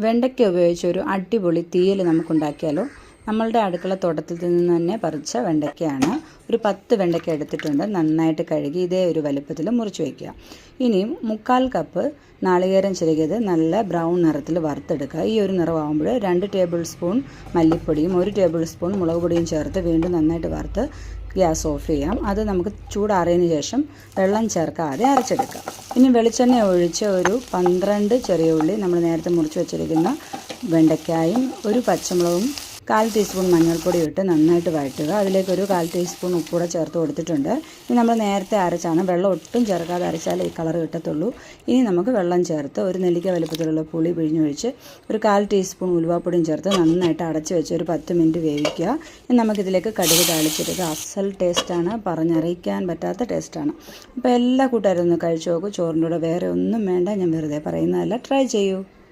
വെണ്ടയ്ക്ക ഉപയോഗിച്ച് ഒരു അടിപൊളി തീയൽ നമുക്കുണ്ടാക്കിയാലോ. നമ്മളുടെ അടുക്കളത്തോട്ടത്തിൽ നിന്ന് തന്നെ പറിച്ച വെണ്ടയ്ക്കയാണ്. ഒരു 10 വെണ്ടയ്ക്ക എടുത്തിട്ടുണ്ട്. നന്നായിട്ട് കഴുകി ഇതേ ഒരു വലുപ്പത്തിൽ മുറിച്ച് വയ്ക്കുക. ഇനി 1/4 കപ്പ് നാളികേരം ചിരകിയത് നല്ല ബ്രൗൺ നിറത്തിൽ വറുത്തെടുക്കുക. ഈ ഒരു നിറമാകുമ്പോൾ 2 ടേബിൾ സ്പൂൺ മല്ലിപ്പൊടിയും 1 ടേബിൾ സ്പൂൺ മുളക് പൊടിയും ചേർത്ത് വീണ്ടും നന്നായിട്ട് വറുത്ത് ഗ്യാസ് ഓഫ് ചെയ്യാം. അത് നമുക്ക് ചൂടാറിയതിന് ശേഷം വെള്ളം ചേർക്കാതെ അരച്ചെടുക്കാം. ഇനി വെളിച്ചെണ്ണ ഒഴിച്ച് ഒരു 12 ചെറിയ ഉള്ളി നമ്മൾ നേരത്തെ മുറിച്ച് വെച്ചിരിക്കുന്ന വെണ്ടയ്ക്കായും ഒരു പച്ചമുളകും 1/4 ടീസ്പൂൺ മഞ്ഞൾപ്പൊടി ഇട്ട് നന്നായിട്ട് വഴറ്റുക. അതിലേക്ക് ഒരു 1/4 ടീസ്പൂൺ ഉപ്പൂടെ ചേർത്ത് കൊടുത്തിട്ടുണ്ട്. ഇനി നമ്മൾ നേരത്തെ അരച്ചാണ്, വെള്ളം ഒട്ടും ചേർക്കാതെ അരച്ചാലേ ഈ കളർ കിട്ടത്തുള്ളൂ. ഇനി നമുക്ക് വെള്ളം ചേർത്ത് ഒരു നെല്ലിക്ക വലുപ്പത്തിലുള്ള പുളി പിഴിഞ്ഞൊഴിച്ച് ഒരു 1/4 ടീസ്പൂൺ ഉലുവാപ്പൊടിയും ചേർത്ത് നന്നായിട്ട് അടച്ച് വെച്ച് ഒരു 10 മിനിറ്റ് വേവിക്കുക. ഇനി നമുക്കിതിലേക്ക് കടുക് താളിച്ചിട്ട് അസൽ ടേസ്റ്റാണ്, പറഞ്ഞറിയിക്കാൻ പറ്റാത്ത ടേസ്റ്റാണ്. അപ്പോൾ എല്ലാ കൂട്ടുകാരും ഒന്ന് കഴിച്ചു നോക്കൂ. ചോറിൻ്റെ കൂടെ വേറെ ഒന്നും വേണ്ട, ഞാൻ വെറുതെ പറയുന്നതല്ല, ട്രൈ ചെയ്യൂ.